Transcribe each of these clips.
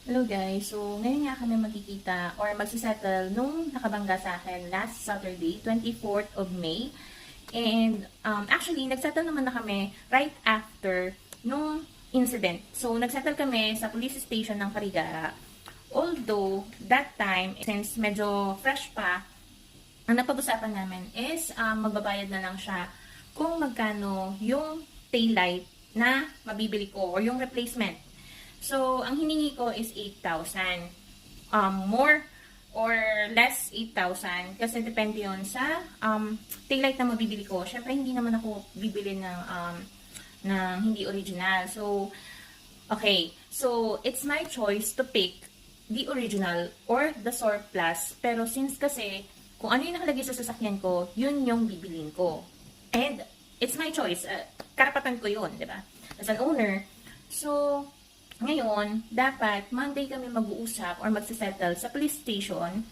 Hello guys, so ngayon nga kami magkikita or magsisettle nung nakabangga sa akin last Saturday, 24th of May. And actually, nagsettle naman na kami right after nung incident. So nagsettle kami sa police station ng Carigara. Although, that time, since medyo fresh pa, ang napag-usapan namin is magbabayad na lang siya kung magkano yung taillight na mabibili ko or yung replacement. So, ang hiningi ko is 8,000. More or less 8,000 kasi depende yon sa taillight na mabibili ko. Syempre, hindi naman ako bibili ng hindi original. So, okay. So, it's my choice to pick the original or the surplus. Pero since kasi, kung ano yung nakalagay sa sasakyan ko, yun yung bibilin ko. And, it's my choice. Karapatan ko yun, di ba? As an owner. So, ngayon, dapat Monday kami mag-uusap or magsisettle sa police station.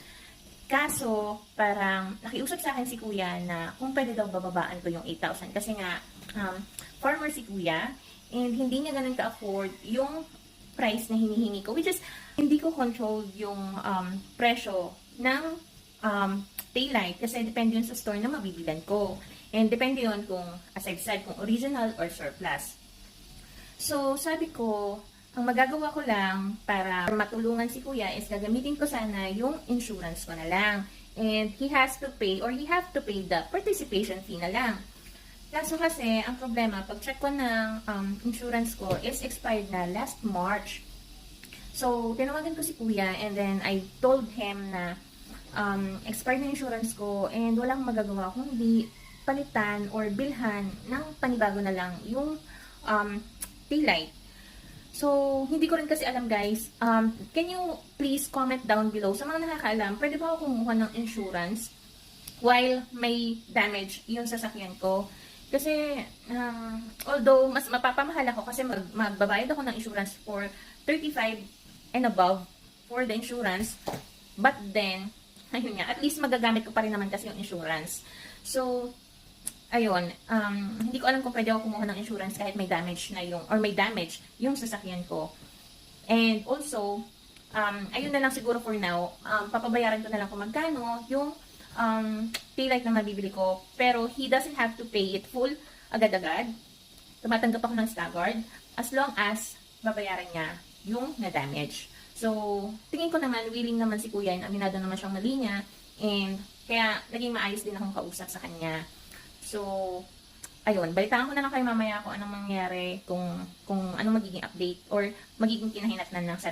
Kaso, parang nakiusap sa akin si kuya na kung pwede daw bababaan ko yung 8,000. Kasi nga, farmer si kuya and hindi niya ganun ka-afford yung price na hinihingi ko. Which is, hindi ko control yung presyo ng taillight kasi depende yun sa store na mabibilan ko. And depende yun kung, as I've said, kung original or surplus. So, sabi ko, ang magagawa ko lang para matulungan si kuya is gagamitin ko sana yung insurance ko na lang. And he has to pay or he have to pay the participation fee na lang. Kaso kasi, ang problema, pag-check ko ng insurance ko is expired na last March. So, tinawagan ko si kuya and then I told him na expired na insurance ko and walang magagawa kundi palitan or bilhan ng panibago na lang yung taillight. So, hindi ko rin kasi alam guys. Can you please comment down below sa mga nakakaalam, pwede ba ako kumuha ng insurance while may damage yung sasakyan ko? Kasi, although mas mapapamahal ako kasi magbabayad ako ng insurance for 35 and above for the insurance. But then, ayun nga, at least magagamit ko pa rin naman kasi yung insurance. So, ayun, hindi ko alam kung pwede ako kumuha ng insurance kahit may damage na yung, or may damage yung sasakyan ko. And also, ayun na lang siguro for now, papabayaran ko na lang kung magkano yung taillight na mabibili ko. Pero he doesn't have to pay it full agad-agad. Tumatanggap ako ng staggered as long as babayaran niya yung na-damage. So, tingin ko naman, willing naman si kuya, aminado naman siyang mali niya. And kaya naging maayos din akong kausap sa kanya. So, ayun, balitaan ko na lang kayo mamaya kung anong mangyari, kung anong magiging update or magiging kinahinatnan ng setup.